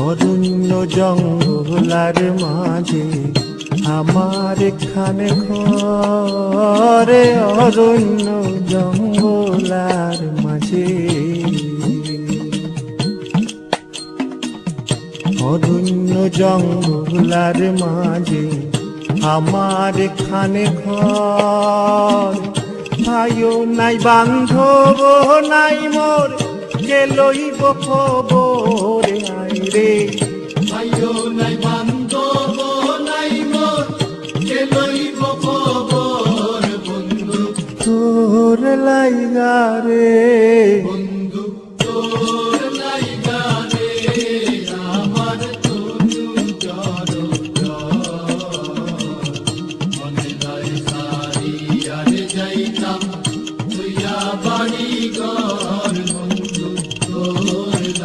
অরণ্য জঙ্গলার মাঝে আমার এখানে ঘরে, অরণ্য জঙ্গলার মাঝে, অরণ্য জঙ্গলার মাঝে আমার এখানে ঘর। ভাইও নাই বান্ধব নাই মোর, কে লইব খবর আয় রে। ভাইও নাই বান্ধব নাই মোর, কে লইব খবর বন্ধু। তোর লাইগা রে